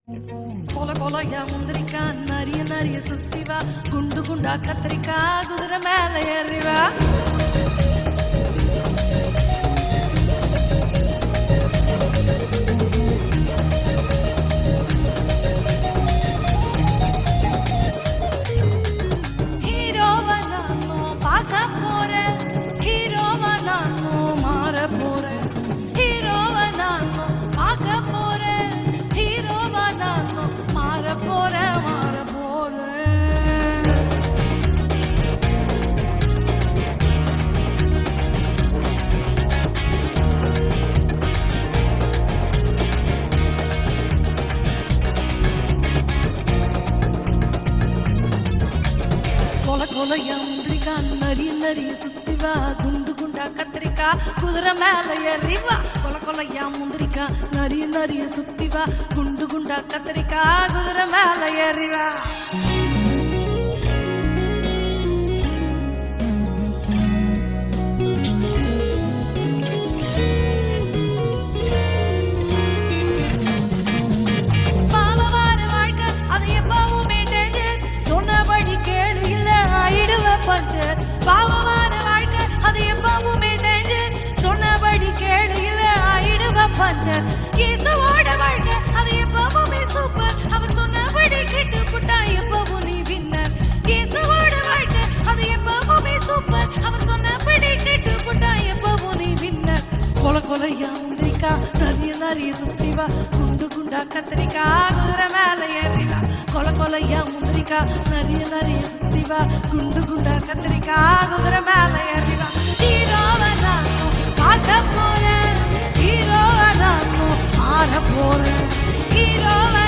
போல போலயா முந்திரிக்கா நரிய நரிய சுத்திவா குண்டு குண்டா கத்திரிக்கா குதிரை மேல ஏறிவா ஹீரோவா நானும் பார்க்க போறேன் ஹீரோவா நானும் மாற போறேன் ஹீரோவா நானும் பார்க்க போறேன் ஹீரோவா நானும் மாற போறேன் மாற போறேன் கொல கொலையா முந்திரிக்கா நரிய நரிய சுத்திவா குண்டு குண்டா கத்திரிக்கா குதிரை மேல ஏறிவா கொல கொலையா முந்திரிக்கா நரிய நரிய சுத்திவா குண்டு குண்டா கத்திரிக்கா குதிரை மேல ஏறிவா பஞ்சர் பாவமான வாழ்க்கை அது எப்பவுமே டேஞ்சர் சொன்னபடி கேளு இல்ல ஆயிடுவ பஞ்சர் இயேசுவோட வாழ்க்கை அது எப்பவுமே சூப்பர் அவர் சொன்னபடி கேட்டு புட்டா எப்பவும் நீ வின்னர் இயேசுவோட வாழ்க்கை அது எப்பவுமே சூப்பர் அவர் சொன்னபடி கேட்டு புட்டா எப்பவும் நீ வின்னர் கொல கொலையா முந்திரிக்கா நரிய நரிய சுத்திவா குண்டு குண்டா கத்திரிக்கா குதிரை மேல ஏறிவா கொல கொலையா முந்திரிக்கா நரிய நரிய சுத்திவா குண்டு குண்டா கத்திரிக்கா குதிரை மேல ஏறிவா ஹீரோவா நானும் பார்க்க போறேன் ஹீரோவா நானும் மாற போறேன் ஹீரோவா